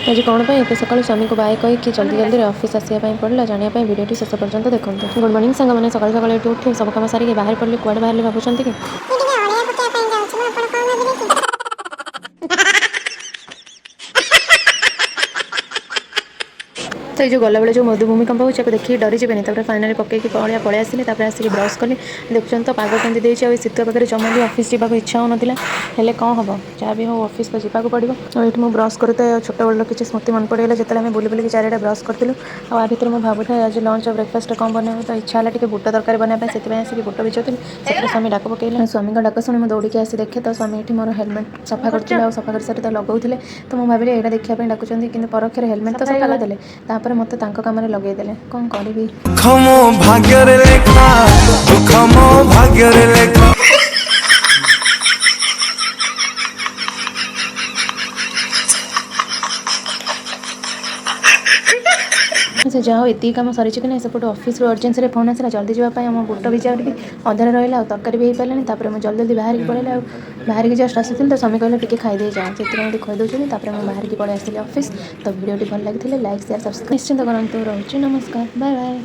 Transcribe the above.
आज कौन पे एत सकाळु स्वामी को बाय कहीकि जल्दी जल्दी ऑफिस आसापी पड़ा जानापी भिडियो शेष पर्यंत देखो। गुड मॉर्निंग सांग मैंने सकाल सकाल उठे सब कम सारिक बाहर पड़े कुआडे बाहर भावुंट कि तो ये गला जो मधुभूमि कंप हो देखिए डरी जाए फाइनाली पकईकि पलि आसिले आसिक ब्रश कली देखुं तो पाग केमती देती शीत पाखे जमा भी ऑफिस जावाक इच्छा होना हेल्ले कौन हम जहाँ भी हो ऑफिस तो जावाक पड़ो। और ये ब्रश करते छोट बेल किसी स्मृति मन पड़ेगा जो आम बुली बुलिक चारिटा ब्रश करूँ आ भर मुझे भावुए आज लंच और ब्रेकफास्ट कौन बनइबे तो इच्छा है बुट तरकारी बनाई से आसिक बुट भिजोली से स्वामी डाक पकड़े स्वामी डाक शुणी मैं दौड़ी आसी देखे तो स्वामी ये मोर हेलमेट सफा करते सफा कर सारी लगाऊे तो मुझे भाविली यहाँ देखा डाकुं कि परोक्षर हेलमेट तो सफा करदे मत कम लगेदेले कौन करी। से जाओ ये कम सरी कि नहीं सेपटे ऑफिस अर्जेन्सी फोन आसला जल्दी जावाई आम बुट भिजा भी अधार रहा और तरकारी भी हो पारानी मुझे जल्दी जल्दी बाहर की पड़े बाहर की जस्ट आसी तो स्वामी कहले टी खाईदे जाओ से खुदे मुझे बाहर की पड़े आसली ऑफिस। तो वीडियो भल लगी लाइक शेयर सब्सक्राइब निश्चिंत करूँ। रोचे नमस्कार बाय बाय।